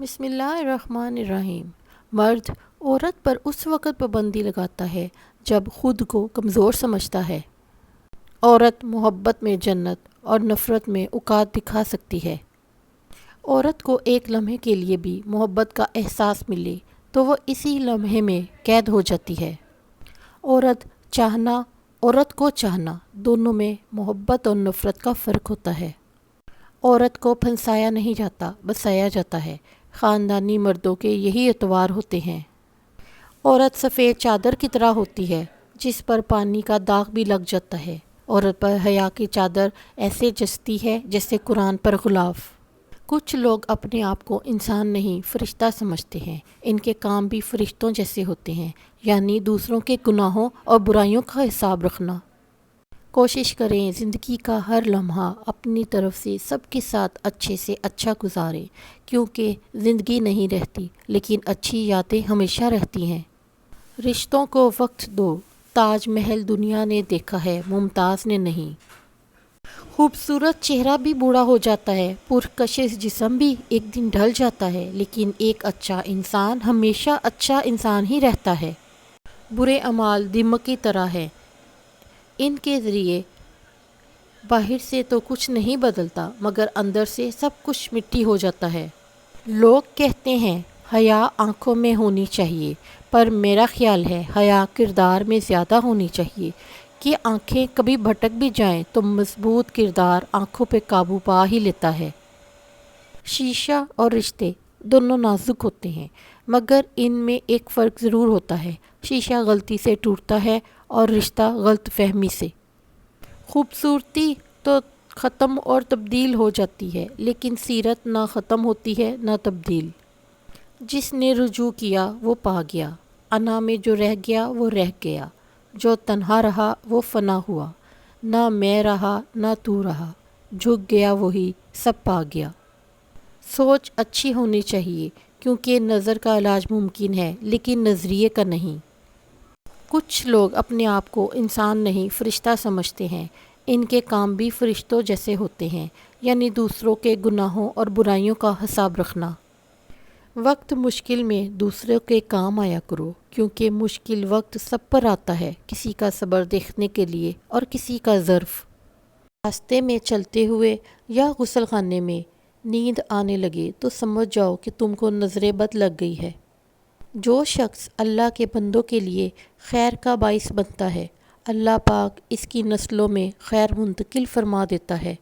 بسم اللہ الرحمن الرحیم۔ مرد عورت پر اس وقت پابندی لگاتا ہے جب خود کو کمزور سمجھتا ہے۔ عورت محبت میں جنت اور نفرت میں اوقات دکھا سکتی ہے۔ عورت کو ایک لمحے کے لیے بھی محبت کا احساس ملے تو وہ اسی لمحے میں قید ہو جاتی ہے۔ عورت کو چاہنا دونوں میں محبت اور نفرت کا فرق ہوتا ہے۔ عورت کو پھنسایا نہیں جاتا، بسایا جاتا ہے۔ خاندانی مردوں کے یہی اتوار ہوتے ہیں۔ عورت سفید چادر کی طرح ہوتی ہے جس پر پانی کا داغ بھی لگ جاتا ہے۔ عورت پر حیا کی چادر ایسے جچتی ہے جیسے قرآن پر غلاف۔ کچھ لوگ اپنے آپ کو انسان نہیں فرشتہ سمجھتے ہیں۔ ان کے کام بھی فرشتوں جیسے ہوتے ہیں، یعنی دوسروں کے گناہوں اور برائیوں کا حساب رکھنا۔ کوشش کریں زندگی کا ہر لمحہ اپنی طرف سے سب کے ساتھ اچھے سے اچھا گزاریں، کیونکہ زندگی نہیں رہتی لیکن اچھی یادیں ہمیشہ رہتی ہیں۔ رشتوں کو وقت دو۔ تاج محل دنیا نے دیکھا ہے، ممتاز نے نہیں۔ خوبصورت چہرہ بھی بوڑھا ہو جاتا ہے، پرکشش جسم بھی ایک دن ڈھل جاتا ہے، لیکن ایک اچھا انسان ہمیشہ اچھا انسان ہی رہتا ہے۔ برے اعمال دمک کی طرح ہیں، ان کے ذریعے باہر سے تو کچھ نہیں بدلتا مگر اندر سے سب کچھ مٹی ہو جاتا ہے۔ لوگ کہتے ہیں حیا آنکھوں میں ہونی چاہیے، پر میرا خیال ہے حیا کردار میں زیادہ ہونی چاہیے کہ آنکھیں کبھی بھٹک بھی جائیں تو مضبوط کردار آنکھوں پہ قابو پا ہی لیتا ہے۔ شیشہ اور رشتے دونوں نازک ہوتے ہیں، مگر ان میں ایک فرق ضرور ہوتا ہے۔ شیشہ غلطی سے ٹوٹتا ہے اور رشتہ غلط فہمی سے۔ خوبصورتی تو ختم اور تبدیل ہو جاتی ہے، لیکن سیرت نہ ختم ہوتی ہے نہ تبدیل۔ جس نے رجوع کیا وہ پا گیا، انا میں جو رہ گیا وہ رہ گیا، جو تنہا رہا وہ فنا ہوا، نہ میں رہا نہ تو رہا، جھک گیا وہی سب پا گیا۔ سوچ اچھی ہونی چاہیے، کیونکہ نظر کا علاج ممکن ہے لیکن نظریے کا نہیں۔ کچھ لوگ اپنے آپ کو انسان نہیں فرشتہ سمجھتے ہیں، ان کے کام بھی فرشتوں جیسے ہوتے ہیں، یعنی دوسروں کے گناہوں اور برائیوں کا حساب رکھنا۔ وقت مشکل میں دوسروں کے کام آیا کرو، کیونکہ مشکل وقت سب پر آتا ہے، کسی کا صبر دیکھنے کے لیے اور کسی کا ظرف۔ راستے میں چلتے ہوئے یا غسل خانے میں نیند آنے لگے تو سمجھ جاؤ کہ تم کو نظر بد لگ گئی ہے۔ جو شخص اللہ کے بندوں کے لیے خیر کا باعث بنتا ہے، اللہ پاک اس کی نسلوں میں خیر منتقل فرما دیتا ہے۔